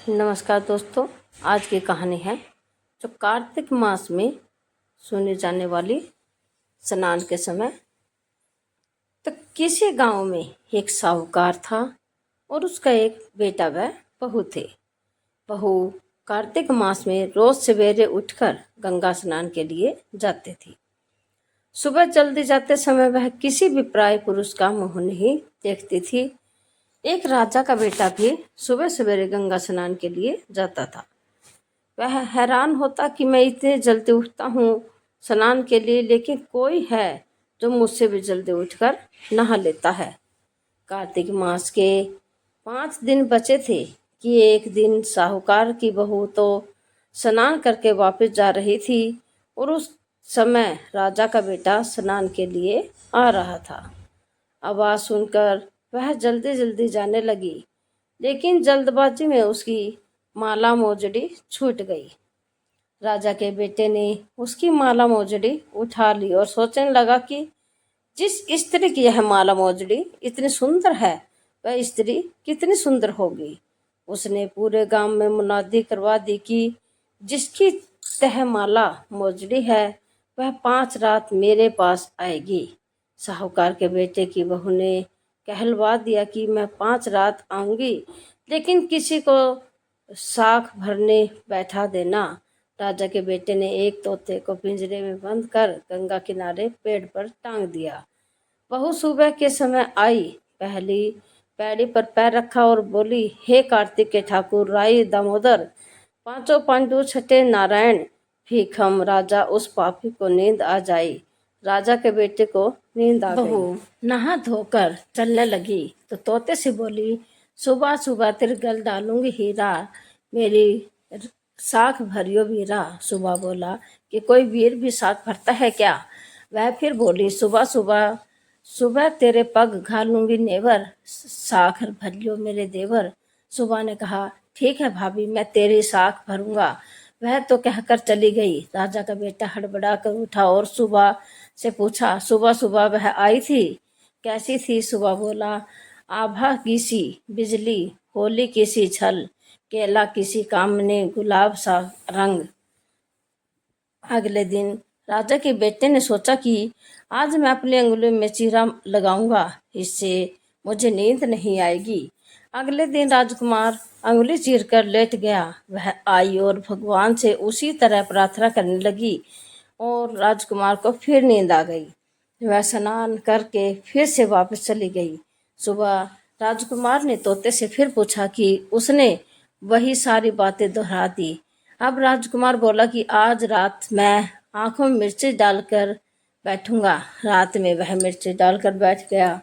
नमस्कार दोस्तों। आज की कहानी है जो कार्तिक मास में सुनी जाने वाली स्नान के समय। तो किसी गांव में एक साहूकार था और उसका एक बेटा व बहू थे। बहू कार्तिक मास में रोज सवेरे उठकर गंगा स्नान के लिए जाती थी। सुबह जल्दी जाते समय वह किसी भी प्राय पुरुष का मुंह नहीं देखती थी। एक राजा का बेटा भी सुबह सवेरे गंगा स्नान के लिए जाता था। वह हैरान होता कि मैं इतने जल्दी उठता हूँ स्नान के लिए, लेकिन कोई है जो मुझसे भी जल्दी उठकर नहा लेता है। कार्तिक मास के 5 दिन बचे थे कि एक दिन साहूकार की बहू तो स्नान करके वापस जा रही थी और उस समय राजा का बेटा स्नान के लिए आ रहा था। आवाज़ सुनकर वह जल्दी जल्दी जाने लगी, लेकिन जल्दबाजी में उसकी माला मोजड़ी छूट गई। राजा के बेटे ने उसकी माला मोजड़ी उठा ली और सोचने लगा कि जिस स्त्री की यह माला मोजड़ी इतनी सुंदर है, वह स्त्री कितनी सुंदर होगी। उसने पूरे गांव में मुनादी करवा दी कि जिसकी तह माला मोजड़ी है वह 5 रात मेरे पास आएगी। साहूकार के बेटे की बहू ने कहलवा दिया कि मैं 5 रात आऊंगी, लेकिन किसी को साख भरने बैठा देना। राजा के बेटे ने एक तोते को पिंजरे में बंद कर गंगा किनारे पेड़ पर टांग दिया। बहू सुबह के समय आई, पहली पैड़ी पर पैर रखा और बोली, हे कार्तिक के ठाकुर राई दामोदर, पांचों पांडु छठे नारायण, भीख हम राजा उस पापी को नींद आ जाई। राजा के बेटे को नींद आ गई। बहू नहा धोकर चलने लगी तो तोते से बोली, सुबह सुबह तेरे गल डालूंगी हीरा, मेरी साख भरियो वीरा। सुबह बोला कि कोई वीर भी साख भरता है क्या? वह फिर बोली, सुबह सुबह सुबह तेरे पग घालूंगी नेवर, साख भरियो मेरे देवर। सुबह ने कहा, ठीक है भाभी, मैं तेरी साख भरूंगा। वह तो कहकर चली गई। राजा का बेटा हड़बड़ा कर उठा और सुबह से पूछा, सुबह सुबह वह आई थी, कैसी थी? सुबह बोला, आभा किसी बिजली, होली किसी छल, केला किसी काम ने गुलाब सा रंग। अगले दिन राजा के बेटे ने सोचा कि आज मैं अपनी अंगुली में चीरा लगाऊंगा, इससे मुझे नींद नहीं आएगी। अगले दिन राजकुमार अंगुली चीर कर लेट गया। वह आई और भगवान से उसी तरह प्रार्थना करने लगी और राजकुमार को फिर नींद आ गई। वह स्नान करके फिर से वापस चली गई। सुबह राजकुमार ने तोते से फिर पूछा कि उसने वही सारी बातें दोहरा दी। अब राजकुमार बोला कि आज रात मैं आंखों में मिर्ची डालकर बैठूंगा। रात में वह मिर्ची डालकर बैठ गया।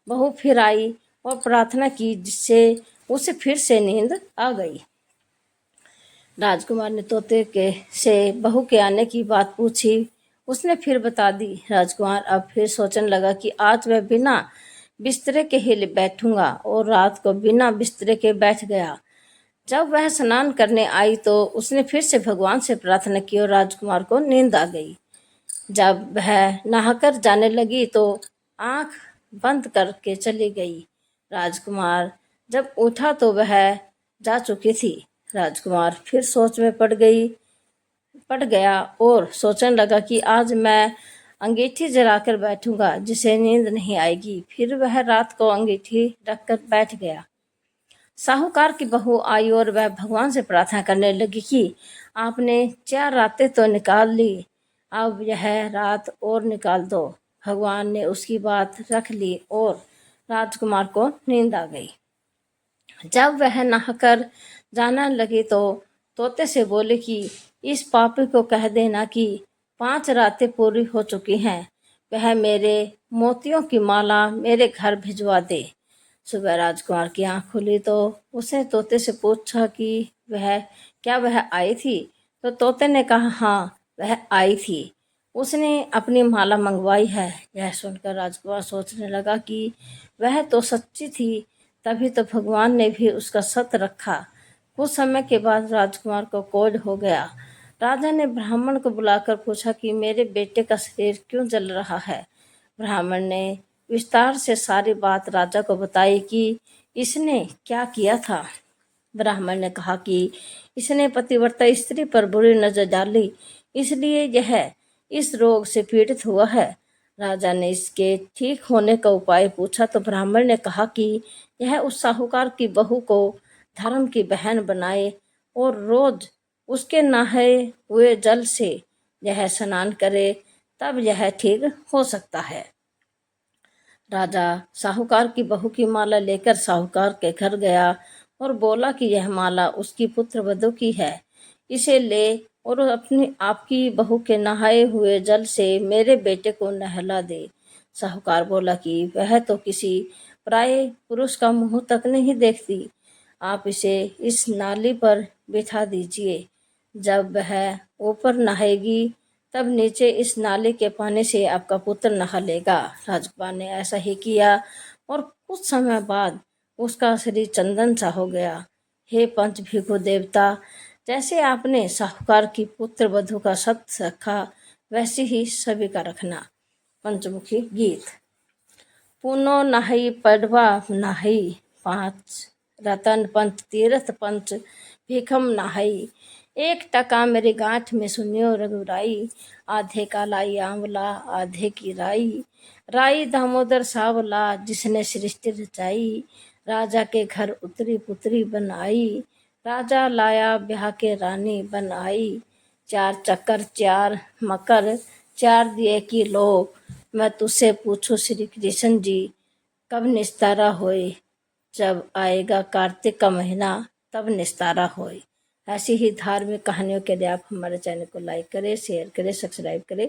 बहू फिर आई और प्रार्थना की, जिससे उसे फिर से नींद आ गई। राजकुमार ने तोते के से बहू के आने की बात पूछी। उसने फिर बता दी। राजकुमार अब फिर सोचने लगा कि आज मैं बिना बिस्तरे के ही बैठूंगा और रात को बिना बिस्तरे के बैठ गया। जब वह स्नान करने आई तो उसने फिर से भगवान से प्रार्थना की और राजकुमार को नींद आ गई। जब वह नहाकर जाने लगी तो आंख बंद करके चली गई। राजकुमार जब उठा तो वह जा चुकी थी। राजकुमार फिर सोच में पड़ गया और सोचने लगा कि आज मैं अंगीठी जलाकर बैठूंगा, जिसे नींद नहीं आएगी। फिर वह रात को अंगीठी रखकर बैठ गया। साहूकार की बहू आई और वह भगवान से प्रार्थना करने लगी कि आपने 4 रातें तो निकाल ली, अब यह रात और निकाल दो। भगवान ने उसकी बात रख ली और राजकुमार को नींद आ गई। जब वह नहाकर जाने लगी तो तोते से बोले कि इस पापी को कह देना कि 5 रातें पूरी हो चुकी हैं, वह मेरे मोतियों की माला मेरे घर भिजवा दे। सुबह राजकुमार की आंख खुली तो उसने तोते से पूछा कि वह आई थी? तो तोते ने कहा, हाँ वह आई थी, उसने अपनी माला मंगवाई है। यह सुनकर राजकुमार सोचने लगा कि वह तो सच्ची थी, तभी तो भगवान ने भी उसका सत रखा। कुछ समय के बाद राजकुमार को क्रोध हो गया। राजा ने ब्राह्मण को बुलाकर पूछा कि मेरे बेटे का शरीर क्यों जल रहा है। ब्राह्मण ने विस्तार से सारी बात राजा को बताई कि इसने क्या किया था। ब्राह्मण ने कहा कि इसने पतिव्रता स्त्री पर बुरी नजर डाली, इसलिए यह इस रोग से पीड़ित हुआ है। राजा ने इसके ठीक होने का उपाय पूछा तो ब्राह्मण ने कहा कि यह उस साहूकार की बहू को धर्म की बहन बनाए और रोज उसके नहाए हुए जल से यह स्नान करे, तब यह ठीक हो सकता है। राजा साहूकार की बहू की माला लेकर साहूकार के घर गया और बोला कि यह माला उसकी पुत्र वधू की है, इसे ले और अपनी आपकी बहू के नहाए हुए जल से मेरे बेटे को नहला दे। साहूकार बोला कि वह तो किसी पराये पुरुष का मुंह तक नहीं देखती, आप इसे इस नाली पर बिठा दीजिए, जब वह ऊपर नहाएगी तब नीचे इस नाले के पानी से आपका पुत्र नहा लेगा। राजकुमार ने ऐसा ही किया और कुछ समय बाद उसका शरीर चंदन सा हो गया। हे पंच भिखु देवता, जैसे आपने साहूकार की पुत्र वधू का सत्य रखा, वैसे ही सभी का रखना। पंचमुखी गीत। पुनो नहाई पड़वा नहाई, 5 रतन पंच तीर्थ पंच भीखम नहाई। 1 टका मेरी गांठ में सुनियो रघुराई, आधे का लाई आंवला आधे की राई। राई दामोदर सावला जिसने सृष्टि रचाई, राजा के घर उतरी पुत्री बन आई। राजा लाया ब्याह के रानी बन आई, 4 चक्कर 4 मकर 4 दिए की लो। मैं तुझसे पूछूं श्री कृष्ण जी, कब निस्तारा होए, जब आएगा कार्तिक का महीना तब निस्तारा होए। ऐसी ही धार्मिक कहानियों के लिए आप हमारे चैनल को लाइक करें, शेयर करें, सब्सक्राइब करें।